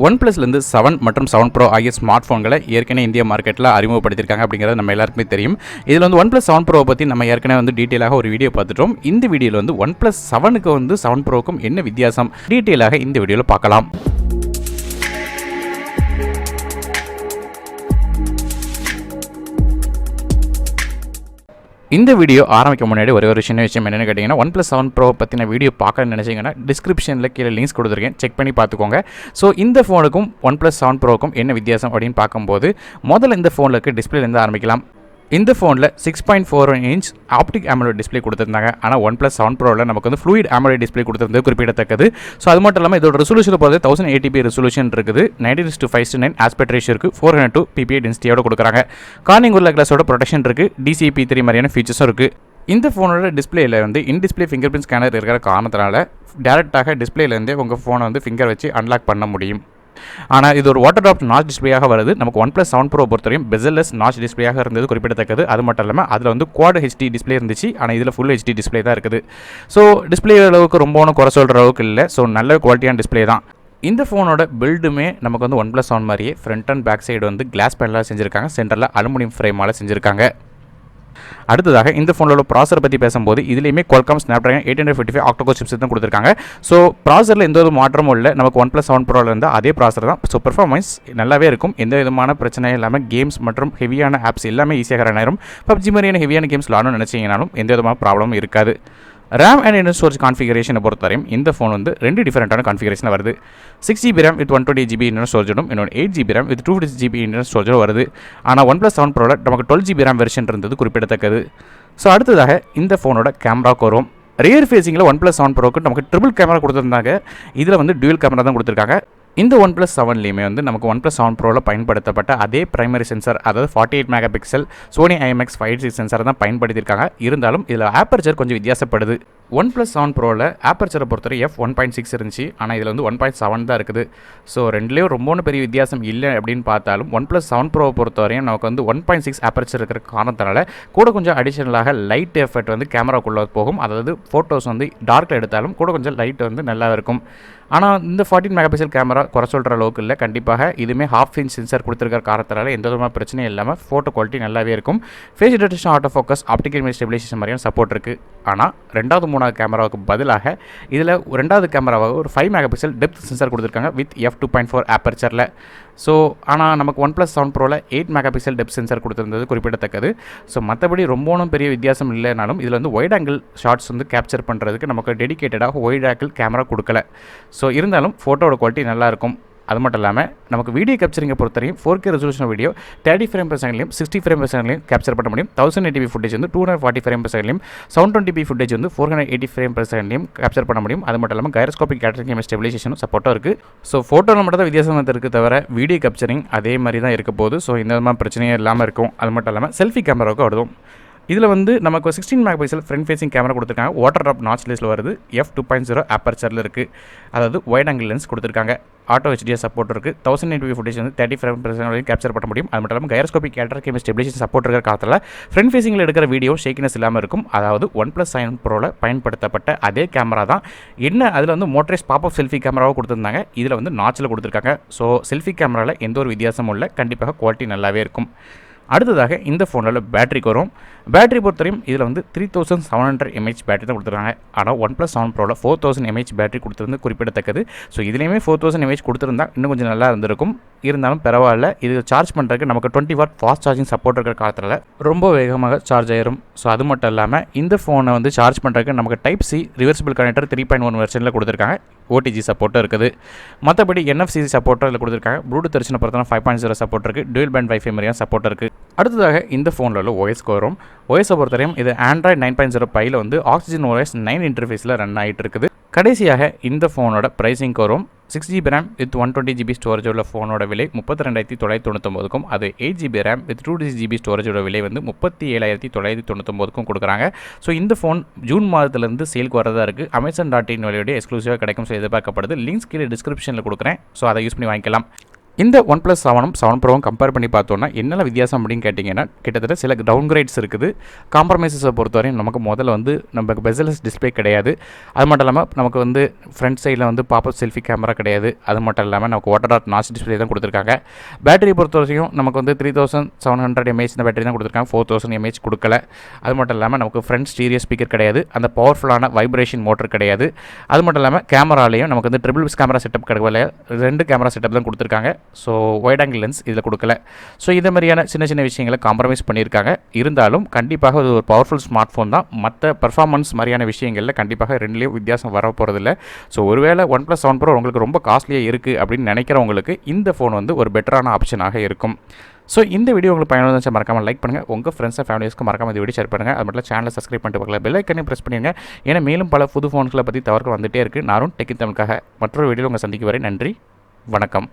OnePlusலேருந்து 7 மற்றும் 7 Pro ஆகிய smart ஃபோன்களை ஏற்கனவே இந்திய மார்க்கெட்டில் அறிமுகப்படுத்தியிருக்காங்க அப்படிங்கிறது நம்ம எல்லாருக்குமே தெரியும். இதில் வந்து OnePlus 7 Pro பற்றி நம்ம ஏற்கனவே வந்து டீட்டெயிலாக ஒரு வீடியோ பார்த்துட்டோம். இந்த வீடியோவில் வந்து OnePlus 7க்கு வந்து 7 Proக்கும் என்ன வித்தியாசம் டீட்டெயிலாக இந்த வீடியோவில் பார்க்கலாம். இந்த வீடியோ ஆரம்பிக்க முன்னாடி ஒரு சின்ன விஷயம் என்னென்னு கேட்டிங்கன்னா, OnePlus 7 Pro பற்றின வீடியோ பார்க்க நினச்சிங்கன்னா டிஸ்கிரிப்ஷனில் கீழே லிங்க்ஸ் கொடுத்துருக்கேன், செக் பண்ணி பார்த்துக்கோங்க. ஸோ இந்த ஃபோனுக்கும் OnePlus 7 Proக்கும் என்ன வித்தியாசம் அப்படின்னு பார்க்கும்போது முதல்ல இந்த ஃபோனில் இருக்க டிஸ்பிளேலேருந்து ஆரம்பிக்கலாம். இந்த ஃபோனில் 6.41 இன்ச் ஆப்டிக் AMOLED டிஸ்பிளே கொடுத்துருந்தாங்க. ஆனால் OnePlus 7 Proவில் நமக்கு வந்து ஃப்ளூயிட் AMOLED டிஸ்பிளே கொடுத்துருந்தது குறிப்பிடத்தக்கது. ஸோ அது மட்டும் இல்லாமல் இதோட ரெசல்யூஷன் போகிறது 1080p ரெசல்யூஷன் இருக்குது. 90:5:9 ஆஸ்பெக்ட் ரேஷியோ இருக்குது. 402 ppi டென்சிட்டியோட கொடுக்குறாங்க. கார்னிங் உள்ள கிளாஸோட ப்ரொடெக்ஷன் இருக்குது. DCP3 மாதிரியான ஃபீச்சர்ஸும் இருக்குது. இந்த ஃபோனோட டிஸ்பிளேயில் வந்து இன்டிஸ்பிளே ஃபிங்கர் பிரிண்ட் ஸ்கேனர் இருக்கிற காரணத்தினால டேரெக்டாக டிஸ்பிளேலேருந்தே உங்கள் ஃபோனை வந்து ஃபிங்கர் வச்சு அன்லாக் பண்ண முடியும். ஆனால் இது ஒரு வாட்டர் ட்ராப் நாச் டிஸ்பிளேயாக வருது. நமக்கு OnePlus 7 Pro பொறுத்தவரையும் பெசல்லெஸ் நாச் டிஸ்பிளேயாக இருந்தது குறிப்பிடத்தக்கது. அது மட்டும் இல்லாமல் அதில் வந்து குவாட் HD டிஸ்பிளே இருந்துச்சு. ஆனால் இதில் ஃபுல் HD டிஸ்பிளே தான் இருக்குது. ஸோ டிஸ்பிளே அளவுக்கு ரொம்ப ஒன்றும் குறை சொல்கிற அளவுக்கு இல்லை. ஸோ நல்ல குவாலிட்டியான டிஸ்பிளே தான். இந்த ஃபோனோட பில்டுமே நமக்கு வந்து OnePlus 7 மாதிரியே ஃப்ரண்ட் அண்ட் பேக் சைடு வந்து கிளாஸ் பேனலாக செஞ்சுருக்காங்க. சென்டரில் அலுமினியம் ஃப்ரேமால் செஞ்சுருக்காங்க. அடுத்ததாக இந்த ஃபோனோட ப்ராசர் பற்றி பேசும்போது இதுலேயுமே Qualcomm Snapdragon 855 ஆக்டோகோர் சிப்செட் தான் கொடுத்துருக்காங்க. ஸோ ப்ராசரில் எந்த ஒரு மாற்றமும் இல்லை. நமக்கு OnePlus 7 Proவில் இருந்தால் அதே ப்ராசர் தான். ஸோ பெர்ஃபார்மன்ஸ் நல்லாவே இருக்கும். எந்த விதமான பிரச்சனையும் இல்லாமல் கேம்ஸ் மற்றும் ஹெவியான ஆப்ஸ் எல்லாமே ஈஸியாக ரன் ஆயிரும். PUBG மாதிரியான ஹெவியான கேம்ஸ் விளாடணும்னு நினச்சிங்கனாலும் எந்த விதமான ப்ராப்ளமும் இருக்காது. RAM அண்ட் இன்டர்னல் ஸ்டோரேஜ் கான்ஃபிகரேஷனை பொறுத்தவரையும் இந்த ஃபோன் வந்து ரெண்டு டிஃபரெண்டான கான்ஃபிகரேஷன் வருது. 6GB RAM with 128GB internal ஸ்டோரேஜும் இன்னொன்று 8GB RAM with 256GB internal ஸ்டோரேஜும் வருது. ஆனால் OnePlus 7 Proவில் நமக்கு 12GB RAM வெர்ஷன் இருந்தது குறிப்பிடத்தக்கது. ஸோ அடுத்ததாக இந்த ஃபோனோட கேமராவுக்கு வரும். ரியர் ஃபேஸிங்கில் OnePlus 7 Proக்கு நமக்கு ட்ரிபிள் கேமரா கொடுத்துருந்தாங்க. இதில் வந்து டியூவல் கேமரா தான் கொடுத்துருக்காங்க. இந்த OnePlus 7லேயுமே வந்து நமக்கு OnePlus 7 Proவில் பயன்படுத்தப்பட்ட அதே பிரைமரி சென்சார், அதாவது 48 mega pixel Sony IMX586 sensor தான் பயன்படுத்தியிருக்காங்க. இருந்தாலும் இதில் ஆப்பர்ச்சர் கொஞ்சம் வித்தியாசப்படுது. OnePlus 7 Proவில் ஆப்பர்ச்சரை பொறுத்தவரை f1.6 இருந்துச்சு. ஆனால் இதில் வந்து 1.7 தான் இருக்குது. ஸோ ரெண்டுலேயும் ரொம்ப ஒன்றும் பெரிய வித்தியாசம் இல்லை அப்படின்னு பார்த்தாலும் OnePlus 7 Pro பொறுத்தவரையும் நமக்கு வந்து 1.6 ஆப்பர்ச்சர் இருக்கிற காரணத்தினால கூட கொஞ்சம் அடிஷனலாக லைட் எஃபெக்ட் வந்து கேமராக்குள்ளே போகும். அதாவது ஃபோட்டோஸ் வந்து டார்க்கில் எடுத்தாலும் கூட கொஞ்சம் லைட் வந்து நல்லா இருக்கும். ஆனால் இந்த 14 மெகா பிக்சல் கேமரா குறை சொல்கிற அளவுக்கு இல்லை. கண்டிப்பாக இதுவுமே ஹாஃப் இன்ச் சென்சார் கொடுத்துருக்கிற காரணத்தினால எந்த விதமான பிரச்சனையும் இல்லாமல் ஃபோட்டோ குவாலிட்டி நல்லாவே இருக்கும். Face detection, auto focus, optical image stabilisation மாதிரியான சப்போர்ட் இருக்குது. ஆனால் ரெண்டாவது மூணாவது கேமராவுக்கு பதிலாக இதில் ரெண்டாவது கேமராவாக ஒரு 5 மெகா பிக்சல் டெப்த் சென்சார் கொடுத்துருக்காங்க வித் f2.4 ஆப்பர்ச்சரில். ஸோ ஆனால் நமக்கு OnePlus 7 Proவில் 8 மெகா பிக்சல் டெப்த் சென்சார் கொடுத்துருந்தது குறிப்பிடத்தக்கது. ஸோ மற்றபடி ரொம்ப ஒன்றும் பெரிய வித்தியாசம் இல்லைனாலும் இதில் வந்து ஒயிட் ஆங்கிள் ஷார்ட்ஸ் வந்து கேப்சர் பண்ணுறதுக்கு நமக்கு டெடிகேட்டடாக ஒயிட் ஆங்கிள் கேமரா கொடுக்கல. ஸோ இருந்தாலும் ஃபோட்டோட குவாலிட்டி நல்லாயிருக்கும். அது மட்டும் இல்லாமல் நமக்கு வீடியோ கேப்சரிங்கை பொறுத்தவரையும் 4K resolution video 30 frame per secondலையும் 60 ஃப்ரேம் per secondலையும் கேப்சர் பண்ண முடியும். 1080p ஃபுட்டேஜ் வந்து 240 ஃப்ரேம் per secondலையும் 720p ஃபுட்டேஜ் வந்து 480 ஃப்ரேம் per secondலையும் கேப்சர் பண்ண முடியும். அது மட்டும் இல்லாமல் கைரோஸ்கோபிக் கேட்டரிங் இமேஜ் ஸ்டெபிலைசேஷனும் சப்போர்ட்டாக இருக்குது. ஸோ ஃபோட்டோவில் மட்டும் தான் வித்தியாசம் இருக்குது, தவிர வீடியோ கேப்சரிங் அதே மாதிரி தான் இருக்க போகுது. ஸோ இந்த விதமாக பிரச்சனையே இல்லாமல் இருக்கும். அது மட்டும் இல்லாமல் செல்ஃபி கேமராவுக்கு வருதும். இதில் வந்து நமக்கு 16 megapixel front facing camera கொடுத்துருக்காங்க. வாட்டர் ட்ராப் நாச் லென்ஸில் வருது. f2.0 ஆப்பர்ச்சரில் இருக்குது. அதாவது வைட் ஆங்கிள் லென்ஸ் கொடுத்துருக்காங்க. ஆட்டோ HDR சப்போர்ட் இருக்குது. 1080p ஃபுட்டேஜ் வந்து 30 ஃப்ரேம் per second வரைக்கும் கேப்சர் பண்ண முடியும். அது மட்டும் இல்லாமல் கைரோஸ்கோபிக் கேட்டரிங் இமேஜ் ஸ்டெபிலைசேஷன் சப்போர்ட் இருக்கிற காலத்தில் ஃப்ரண்ட் ஃபேசிங்கில் எடுக்கிற வீடியோ ஷேக்கினஸ் இல்லாமல் இருக்கும். அதாவது OnePlus 7 Proவில் பயன்படுத்தப்பட்ட அதே கேமரா தான். என்ன அதில் வந்து மோட்டரைஸ் பாப்அப் செல்ஃபி கேமராவும் கொடுத்துருந்தாங்க. இதில் வந்து நாச்சில் கொடுத்துருக்காங்க. ஸோ செல்ஃபி கேமராவில் எந்த ஒரு வித்தியாசமும் இல்லை. கண்டிப்பாக குவாலிட்டி நல்லாவே இருக்கும். அடுத்ததாக இந்த ஃபோனில் பேட்டரிக்கு வரும். பேட்டரி பொறுத்தவரையும் இதில் வந்து 3700 mAh பேட்டரி தான் கொடுத்துருக்காங்க. ஆனால் OnePlus 7 Proவில் 4000 mAh பேட்டரி கொடுத்துருந்து குறிப்பிடத்தக்கது. ஸோ இதுலேயுமே 4000 mAh கொடுத்துருந்தா இன்னும் கொஞ்சம் நல்லா இருந்திருக்கும். இருந்தாலும் பரவாயில்ல. இது சார்ஜ் பண்ணுறதுக்கு நமக்கு 20 வாட் ஃபாஸ்ட் சார்ஜிங் சப்போர்ட் இருக்கிற காலத்தில் ரொம்ப வேகமாக சார்ஜ் ஆயிரும். ஸோ அது மட்டும் இல்லாமல் இந்த ஃபோனை வந்து சார்ஜ் பண்ணுறதுக்கு நமக்கு Type-C ரிவர்சிபிள் கனெக்டர் 3.1 வெர்ஷனில் கொடுத்துருக்காங்க. OTG சப்போர்ட்டும் இருக்குது. மற்றபடி NFC சப்போர்ட்டும் இதில் கொடுத்துருக்காங்க. ப்ளூடூத் வெர்ஷனை பொறுத்தவரை 5.0 சப்போர்ட் இருக்குது. டூயல் பேண்ட் வைஃபை மாதிரியான சப்போர்ட் இருக்குது. அடுத்ததாக இந்த ஃபோனில் உள்ள OSக்கு வரும். OSை பொறுத்தவரையும் இது Android 9.0 பையில் வந்து Oxygen OS 9 இன்டர்ஃபேஸில் ரன் ஆகிட்டு இருக்குது. கடைசியாக இந்த ஃபோனோட ப்ரைஸிங்க்கு வரும். 6GB RAM with 120GB storage உள்ள ஃபோனோட விலை 32,999க்கும், அது 8GB RAM வித் 256GB ஸ்டோரேஜோட விலை வந்து 37,999க்கும் கொடுக்குறாங்க. ஸோ இந்த ஃபோன் ஜூன் மாதத்துலேருந்து சேலுக்கு வரதா இருக்குது. Amazon.in வழியோட எக்ஸ்க்ளூசிவாக கிடைக்கும். ஸோ எதிர்பார்க்கப்படுது. லிங்க்ஸ் கீழே டிஸ்கிரிப்ஷனில் கொடுக்குறேன். ஸோ அதை யூஸ் பண்ணி வாங்கிக்கலாம். இந்த OnePlus 7 7 Pro கம்பேர் பண்ணி பார்த்தோன்னா என்னெல்லாம் வித்தியாசம் அப்படின்னு கேட்டிங்கன்னா கிட்டத்தட்ட சில டவுன்கிரேட்ஸ் இருக்குது. காம்ப்ரமைசஸை பொறுத்தவரையும் நமக்கு முதல்ல வந்து நமக்கு பெசலஸ் டிஸ்பிளே கிடையாது. அது மட்டும் இல்லாமல் நமக்கு வந்து ஃப்ரண்ட் சைடில் வந்து பாப்அப் செல்ஃபி கேமரா கிடையாது. அது மட்டும் இல்லாமல் நமக்கு வாட்டர் டாட் நாச் டிஸ்பிளே தான் கொடுத்துருக்காங்க. பேட்டரியை பொறுத்தவரைக்கும் நமக்கு வந்து 3700 mAh இந்த பேட்டரி தான் கொடுத்துருக்காங்க. 4000 mAh கொடுக்கல. அது மட்டும் இல்லாமல் நமக்கு ஃப்ரண்ட் ஸ்டீரியோ ஸ்பீக்கர் கிடையாது. அந்த பவர்ஃபுல்லான வைப்ரேஷன் மோட்டர் கிடையாது. அது மட்டும் இல்லாமல் கேமராலையும் நமக்கு வந்து ட்ரிபிள் கேமரா செட்டப் கிடைக்கல. 2 கேமரா செட்டப் தான் கொடுத்துருக்காங்க. ஸோ வைட் ஆங்கிள் லென்ஸ் இதில் கொடுக்கல. ஸோ இந்த மாதிரியான சின்ன விஷயங்களை காம்ப்ரமைஸ் பண்ணியிருக்காங்க. இருந்தாலும் கண்டிப்பாக அது ஒரு பவர்ஃபுல் ஸ்மார்ட் ஃபோன் தான். மற்ற பர்ஃபார்மன்ஸ் மாதிரியான விஷயங்களில் கண்டிப்பாக ரெண்டுலேயும் வித்தியாசம் வர போகிறதில்ல. ஸோ ஒருவேளை OnePlus 7 Pro உங்களுக்கு ரொம்ப காஸ்ட்லியாக இருக்குது அப்படின்னு நினைக்கிறவங்களுக்கு இந்த ஃபோன் வந்து ஒரு பெட்டரான ஆப்ஷனாக இருக்கும். ஸோ இந்த வீடியோ உங்களுக்கு பயனுள்ளதாக மறக்காமல் லைக் பண்ணுங்கள். உங்கள் ஃப்ரெண்ட்ஸ் அண்ட் ஃபேமிலிஸ்க்கு மறக்காமல் இந்த வீடியோ ஷேர் பண்ணுங்கள். அது மட்டும் சேனலை சப்ஸ்கிரைப் பண்ணிட்டு பார்க்கல பெல் ஐக்கனையும் ப்ரெஸ் பண்ணிடுங்க. ஏன்னா மேலும் பல புது ஃபோன்களை பற்றி தகவல்கள் வந்துகிட்டே இருக்குது. நானும் டெக் தமிழுக்காக மற்றொரு வீடியோ உங்கள் சந்திக்கு வரை நன்றி, வணக்கம்.